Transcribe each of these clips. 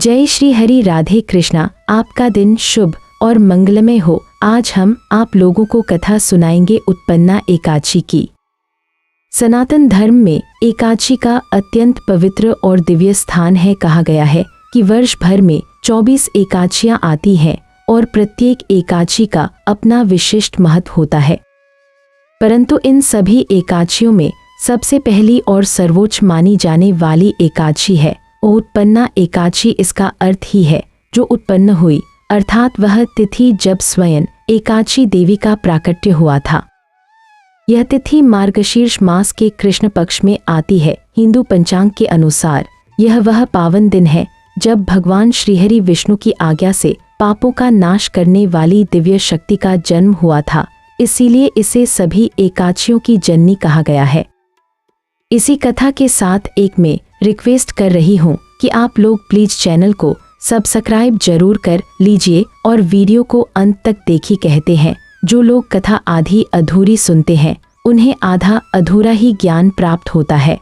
जय श्री हरि राधे कृष्णा। आपका दिन शुभ और मंगलमय हो। आज हम आप लोगों को कथा सुनाएंगे उत्पन्ना एकादशी की। सनातन धर्म में एकादशी का अत्यंत पवित्र और दिव्य स्थान है। कहा गया है कि वर्ष भर में 24 एकादशियां आती हैं और प्रत्येक एकादशी का अपना विशिष्ट महत्व होता है। परंतु इन सभी एकादशियों में सबसे पहली और सर्वोच्च मानी जाने वाली एकादशी है उत्पन्ना एकादशी। इसका अर्थ ही है जो उत्पन्न हुई, अर्थात वह तिथि जब स्वयं एकादशी देवी का प्राकट्य हुआ था। यह तिथि मार्गशीर्ष मास के कृष्ण पक्ष में आती है। हिंदू पंचांग के अनुसार यह वह पावन दिन है जब भगवान श्रीहरि विष्णु की आज्ञा से पापों का नाश करने वाली दिव्य शक्ति का जन्म हुआ था। इसीलिए इसे सभी एकादशियों की जननी कहा गया है। इसी कथा के साथ एक मैं रिक्वेस्ट कर रही हूँ कि आप लोग प्लीज चैनल को सब्सक्राइब जरूर कर लीजिए और वीडियो को अंत तक देखी। कहते हैं जो लोग कथा आधी अधूरी सुनते हैं उन्हें आधा अधूरा ही ज्ञान प्राप्त होता है।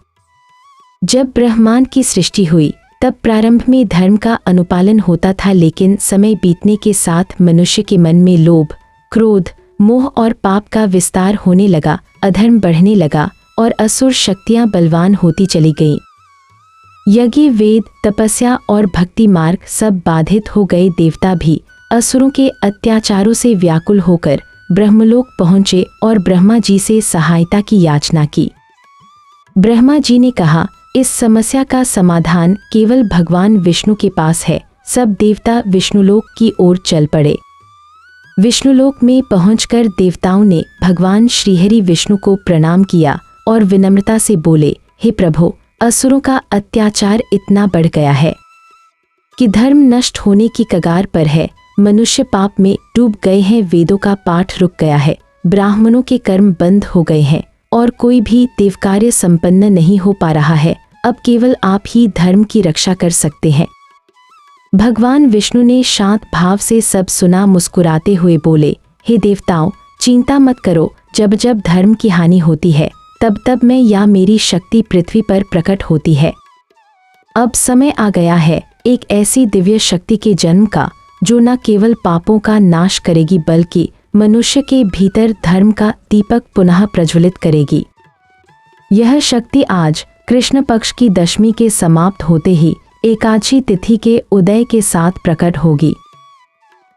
जब ब्रह्मांड की सृष्टि हुई तब प्रारंभ में धर्म का अनुपालन होता था, लेकिन समय बीतने के साथ मनुष्य के मन में लोभ, क्रोध, मोह और पाप का विस्तार होने लगा। अधर्म बढ़ने लगा और असुर शक्तियां बलवान होती चली गईं। यज्ञ, वेद, तपस्या और भक्ति मार्ग सब बाधित हो गए। देवता भी असुरों के अत्याचारों से व्याकुल होकर ब्रह्मलोक पहुंचे और ब्रह्मा जी से सहायता की याचना की। ब्रह्मा जी ने कहा, इस समस्या का समाधान केवल भगवान विष्णु के पास है। सब देवता विष्णुलोक की ओर चल पड़े। विष्णुलोक में पहुंचकर देवताओं ने भगवान श्रीहरि विष्णु को प्रणाम किया और विनम्रता से बोले, हे प्रभु, असुरों का अत्याचार इतना बढ़ गया है कि धर्म नष्ट होने की कगार पर है। मनुष्य पाप में डूब गए हैं। वेदों का पाठ रुक गया है, ब्राह्मणों के कर्म बंद हो गए हैं और कोई भी देवकार्य संपन्न नहीं हो पा रहा है। अब केवल आप ही धर्म की रक्षा कर सकते हैं। भगवान विष्णु ने शांत भाव से सब सुना। मुस्कुराते हुए बोले, हे देवताओं, चिंता मत करो। जब जब धर्म की हानि होती है तब तब मैं या मेरी शक्ति पृथ्वी पर प्रकट होती है। अब समय आ गया है एक ऐसी दिव्य शक्ति के जन्म का जो न केवल पापों का नाश करेगी बल्कि मनुष्य के भीतर धर्म का दीपक पुनः प्रज्वलित करेगी। यह शक्ति आज कृष्ण पक्ष की दशमी के समाप्त होते ही एकादशी तिथि के उदय के साथ प्रकट होगी।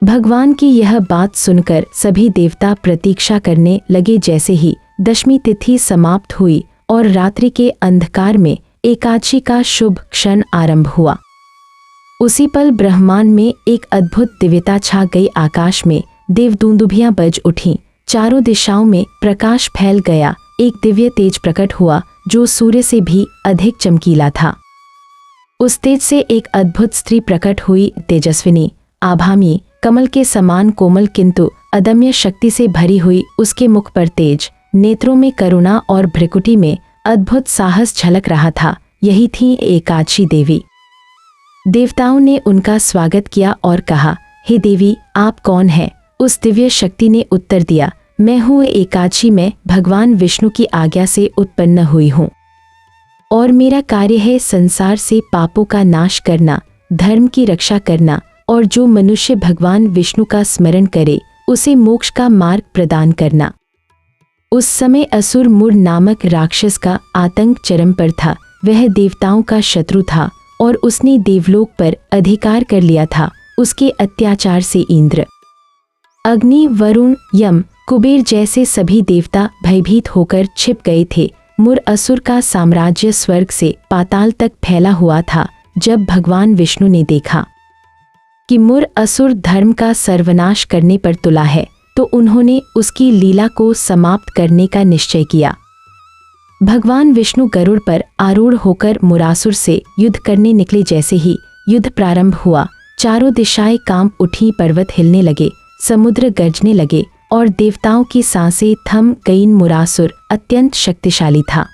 भगवान की यह बात सुनकर सभी देवता प्रतीक्षा करने लगे। जैसे ही दशमी तिथि समाप्त हुई और रात्रि के अंधकार में एकादशी का शुभ क्षण आरंभ हुआ, उसी पल ब्रह्मांड में एक अद्भुत दिव्यता छा गई। आकाश में देवदुंदुभियां बज उठीं, चारों दिशाओं में प्रकाश फैल गया। एक दिव्य तेज प्रकट हुआ जो सूर्य से भी अधिक चमकीला था। उस तेज से एक अद्भुत स्त्री प्रकट हुई, तेजस्विनी, आभामी, कमल के समान कोमल किंतु अदम्य शक्ति से भरी हुई। उसके मुख पर तेज, नेत्रों में करुणा और भ्रिकुटी में अद्भुत साहस झलक रहा था। यही थी एकादशी देवी। देवताओं ने उनका स्वागत किया और कहा, हे देवी, आप कौन हैं? उस दिव्य शक्ति ने उत्तर दिया, मैं हूँ एकादशी। मैं भगवान विष्णु की आज्ञा से उत्पन्न हुई हूँ और मेरा कार्य है संसार से पापों का नाश करना, धर्म की रक्षा करना और जो मनुष्य भगवान विष्णु का स्मरण करे उसे मोक्ष का मार्ग प्रदान करना। उस समय असुर मुर नामक राक्षस का आतंक चरम पर था। वह देवताओं का शत्रु था और उसने देवलोक पर अधिकार कर लिया था। उसके अत्याचार से इंद्र, अग्नि, वरुण, यम, कुबेर जैसे सभी देवता भयभीत होकर छिप गए थे। मुर असुर का साम्राज्य स्वर्ग से पाताल तक फैला हुआ था। जब भगवान विष्णु ने देखा कि मुर असुर धर्म का सर्वनाश करने पर तुला है तो उन्होंने उसकी लीला को समाप्त करने का निश्चय किया। भगवान विष्णु गरुड़ पर आरूढ़ होकर मुरासुर से युद्ध करने निकले। जैसे ही युद्ध प्रारंभ हुआ, चारों दिशाएं कांप उठी, पर्वत हिलने लगे, समुद्र गरजने लगे और देवताओं की सांसें थम गईं। मुरासुर अत्यंत शक्तिशाली था।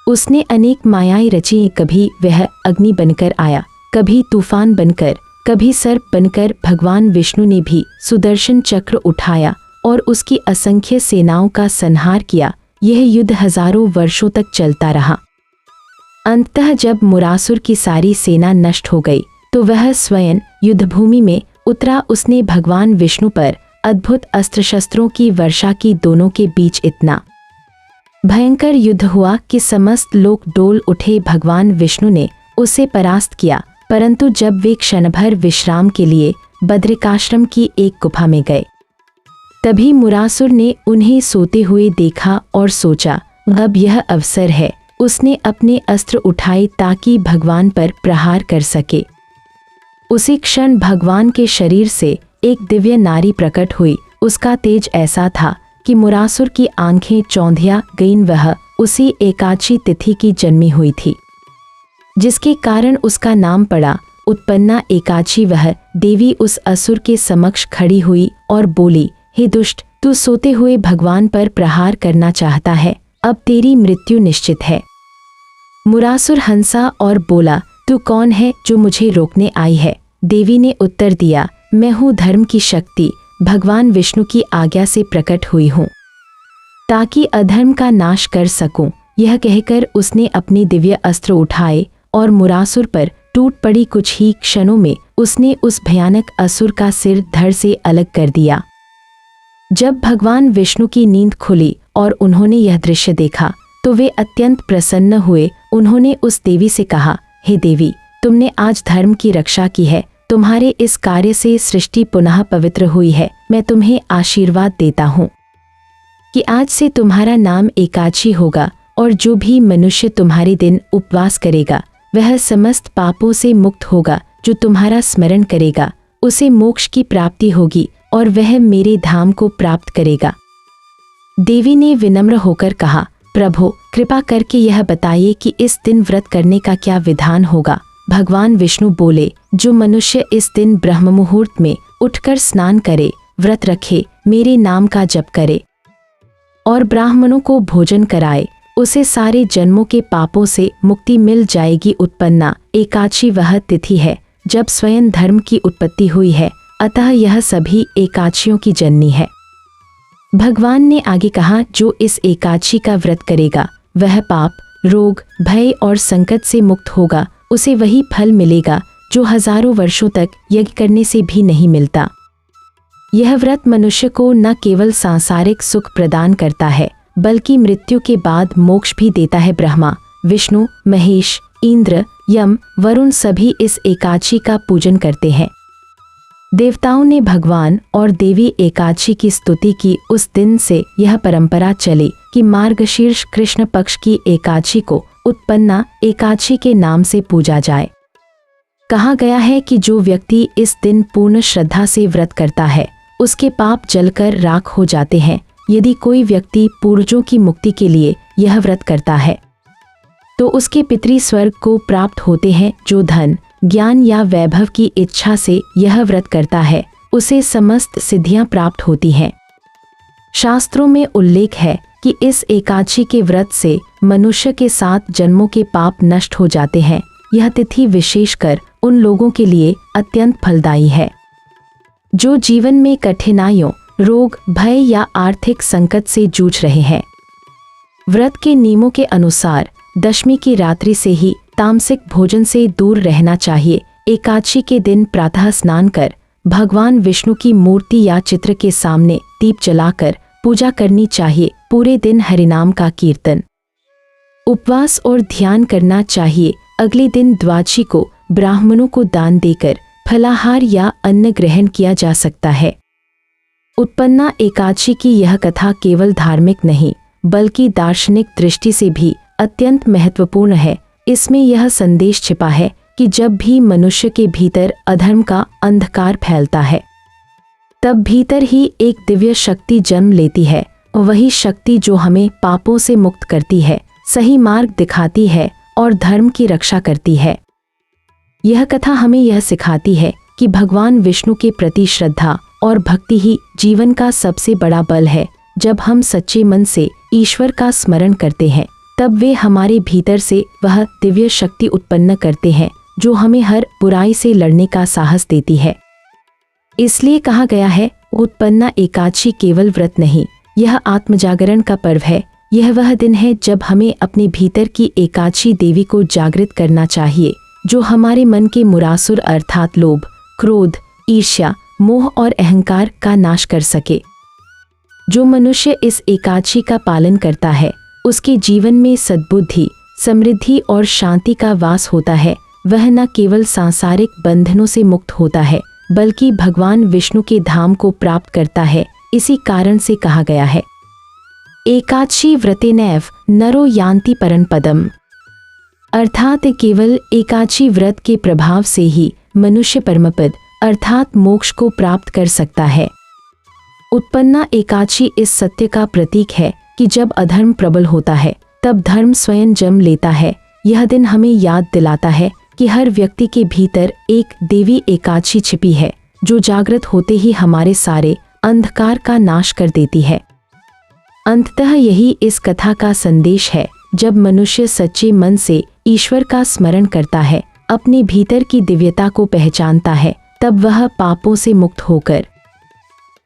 उसने अनेक मायाएं रची। कभी वह अग्नि बनकर आया, कभी तूफान बनकर, कभी सर्प बनकर। भगवान विष्णु ने भी सुदर्शन चक्र उठाया और उसकी असंख्य सेनाओं का संहार किया। यह युद्ध हजारों वर्षों तक चलता रहा। अंततः जब मुरासुर की सारी सेना नष्ट हो गई तो वह स्वयं युद्धभूमि में उतरा। उसने भगवान विष्णु पर अद्भुत अस्त्र शस्त्रों की वर्षा की। दोनों के बीच इतना भयंकर युद्ध हुआ कि समस्त लोग डोल उठे। भगवान विष्णु ने उसे परास्त किया, परंतु जब वे क्षणभर विश्राम के लिए बद्रिकाश्रम की एक गुफा में गए, तभी मुरासुर ने उन्हें सोते हुए देखा और सोचा अब यह अवसर है। उसने अपने अस्त्र उठाए ताकि भगवान पर प्रहार कर सके। उसी क्षण भगवान के शरीर से एक दिव्य नारी प्रकट हुई। उसका तेज ऐसा था कि मुरासुर की आंखें चौंधिया गईं। वह उसी एकादशी तिथि की जन्मी हुई थी, जिसके कारण उसका नाम पड़ा उत्पन्ना एकादशी। वह देवी उस असुर के समक्ष खड़ी हुई और बोली, हे दुष्ट, तू सोते हुए भगवान पर प्रहार करना चाहता है, अब तेरी मृत्यु निश्चित है। मुरासुर हंसा और बोला, तू कौन है जो मुझे रोकने आई है? देवी ने उत्तर दिया, मैं हूँ धर्म की शक्ति, भगवान विष्णु की आज्ञा से प्रकट हुई हूँ ताकि अधर्म का नाश कर सकूं। यह कहकर उसने अपने दिव्य अस्त्र उठाए और मुरासुर पर टूट पड़ी। कुछ ही क्षणों में उसने उस भयानक असुर का सिर धड़ से अलग कर दिया। जब भगवान विष्णु की नींद खुली और उन्होंने यह दृश्य देखा तो वे अत्यंत प्रसन्न हुए। उन्होंने उस देवी से कहा, हे देवी, तुमने आज धर्म की रक्षा की है। तुम्हारे इस कार्य से सृष्टि पुनः पवित्र हुई है। मैं तुम्हें आशीर्वाद देता हूँ कि आज से तुम्हारा नाम एकादशी होगा और जो भी मनुष्य तुम्हारे दिन उपवास करेगा वह समस्त पापों से मुक्त होगा। जो तुम्हारा स्मरण करेगा उसे मोक्ष की प्राप्ति होगी और वह मेरे धाम को प्राप्त करेगा। देवी ने विनम्र होकर कहा, प्रभु, कृपा करके यह बताइए कि इस दिन व्रत करने का क्या विधान होगा? भगवान विष्णु बोले, जो मनुष्य इस दिन ब्रह्म मुहूर्त में उठकर स्नान करे, व्रत रखे, मेरे नाम का जप करे और ब्राह्मणों को भोजन कराए, उसे सारे जन्मों के पापों से मुक्ति मिल जाएगी। उत्पन्ना एकादशी वह तिथि है जब स्वयं धर्म की उत्पत्ति हुई है, अतः यह सभी एकादशियों की जननी है। भगवान ने आगे कहा, जो इस एकादशी का व्रत करेगा वह पाप, रोग, भय और संकट से मुक्त होगा। उसे वही फल मिलेगा जो हजारों वर्षों तक यज्ञ करने से भी नहीं मिलता। यह व्रत मनुष्य को न केवल सांसारिक सुख प्रदान करता है बल्कि मृत्यु के बाद मोक्ष भी देता है। ब्रह्मा, विष्णु, महेश, इंद्र, यम, वरुण सभी इस एकादशी का पूजन करते हैं। देवताओं ने भगवान और देवी एकादशी की स्तुति की। उस दिन से यह परंपरा चली कि मार्गशीर्ष कृष्ण पक्ष की एकादशी को उत्पन्ना एकादशी के नाम से पूजा जाए। कहा गया है कि जो व्यक्ति इस दिन पूर्ण श्रद्धा से व्रत करता है उसके पाप जलकर राख हो जाते हैं। यदि कोई व्यक्ति पूर्वजों की मुक्ति के लिए यह व्रत करता है तो उसके पितृ स्वर्ग को प्राप्त होते हैं। जो धन, ज्ञान या वैभव की इच्छा से यह व्रत करता है उसे समस्त सिद्धियां प्राप्त होती हैं। शास्त्रों में उल्लेख है कि इस एकादशी के व्रत से मनुष्य के 7 जन्मों के पाप नष्ट हो जाते हैं। यह तिथि विशेषकर उन लोगों के लिए अत्यंत फलदायी है जो जीवन में कठिनाइयों, रोग, भय या आर्थिक संकट से जूझ रहे हैं। व्रत के नियमों के अनुसार दशमी की रात्रि से ही तामसिक भोजन से दूर रहना चाहिए। एकादशी के दिन प्रातः स्नान कर भगवान विष्णु की मूर्ति या चित्र के सामने दीप जलाकर पूजा करनी चाहिए। पूरे दिन हरिनाम का कीर्तन, उपवास और ध्यान करना चाहिए। अगले दिन द्वादशी को ब्राह्मणों को दान देकर फलाहार या अन्न ग्रहण किया जा सकता है। उत्पन्ना एकादशी की यह कथा केवल धार्मिक नहीं बल्कि दार्शनिक दृष्टि से भी अत्यंत महत्वपूर्ण है। इसमें यह संदेश छिपा है कि जब भी मनुष्य के भीतर अधर्म का अंधकार फैलता है तब भीतर ही एक दिव्य शक्ति जन्म लेती है। वही शक्ति जो हमें पापों से मुक्त करती है, सही मार्ग दिखाती है और धर्म की रक्षा करती है। यह कथा हमें यह सिखाती है कि भगवान विष्णु के प्रति श्रद्धा और भक्ति ही जीवन का सबसे बड़ा बल है। जब हम सच्चे मन से ईश्वर का स्मरण करते हैं तब वे हमारे भीतर से वह दिव्य शक्ति उत्पन्न करते हैं जो हमें हर बुराई से लड़ने का साहस देती है। इसलिए कहा गया है, उत्पन्ना एकादशी केवल व्रत नहीं, यह आत्मजागरण का पर्व है। यह वह दिन है जब हमें अपने भीतर की एकादशी देवी को जागृत करना चाहिए जो हमारे मन के मुरासुर अर्थात लोभ, क्रोध, ईर्ष्या, मोह और अहंकार का नाश कर सके। जो मनुष्य इस एकादशी का पालन करता है उसके जीवन में सद्बुद्धि, समृद्धि और शांति का वास होता है। वह न केवल सांसारिक बंधनों से मुक्त होता है बल्कि भगवान विष्णु के धाम को प्राप्त करता है। इसी कारण से कहा गया है, एकादशी व्रतेनैव नरो यान्ति परम पदम, अर्थात केवल एकादशी व्रत के प्रभाव से ही मनुष्य परमपद अर्थात मोक्ष को प्राप्त कर सकता है। उत्पन्ना एकादशी इस सत्य का प्रतीक है कि जब अधर्म प्रबल होता है तब धर्म स्वयं जन्म लेता है। यह दिन हमें याद दिलाता है कि हर व्यक्ति के भीतर एक देवी एकादशी छिपी है जो जागृत होते ही हमारे सारे अंधकार का नाश कर देती है। अंततः यही इस कथा का संदेश है। जब मनुष्य सच्चे मन से ईश्वर का स्मरण करता है, अपने भीतर की दिव्यता को पहचानता है, तब वह पापों से मुक्त होकर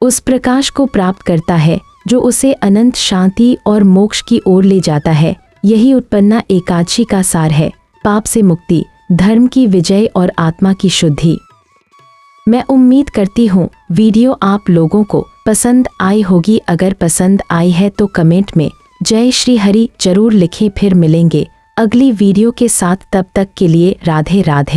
उस प्रकाश को प्राप्त करता है जो उसे अनंत शांति और मोक्ष की ओर ले जाता है। यही उत्पन्ना एकादशी का सार है, पाप से मुक्ति, धर्म की विजय और आत्मा की शुद्धि। मैं उम्मीद करती हूँ वीडियो आप लोगों को पसंद आई होगी। अगर पसंद आई है तो कमेंट में जय श्री हरि जरूर लिखें। फिर मिलेंगे अगली वीडियो के साथ, तब तक के लिए राधे राधे।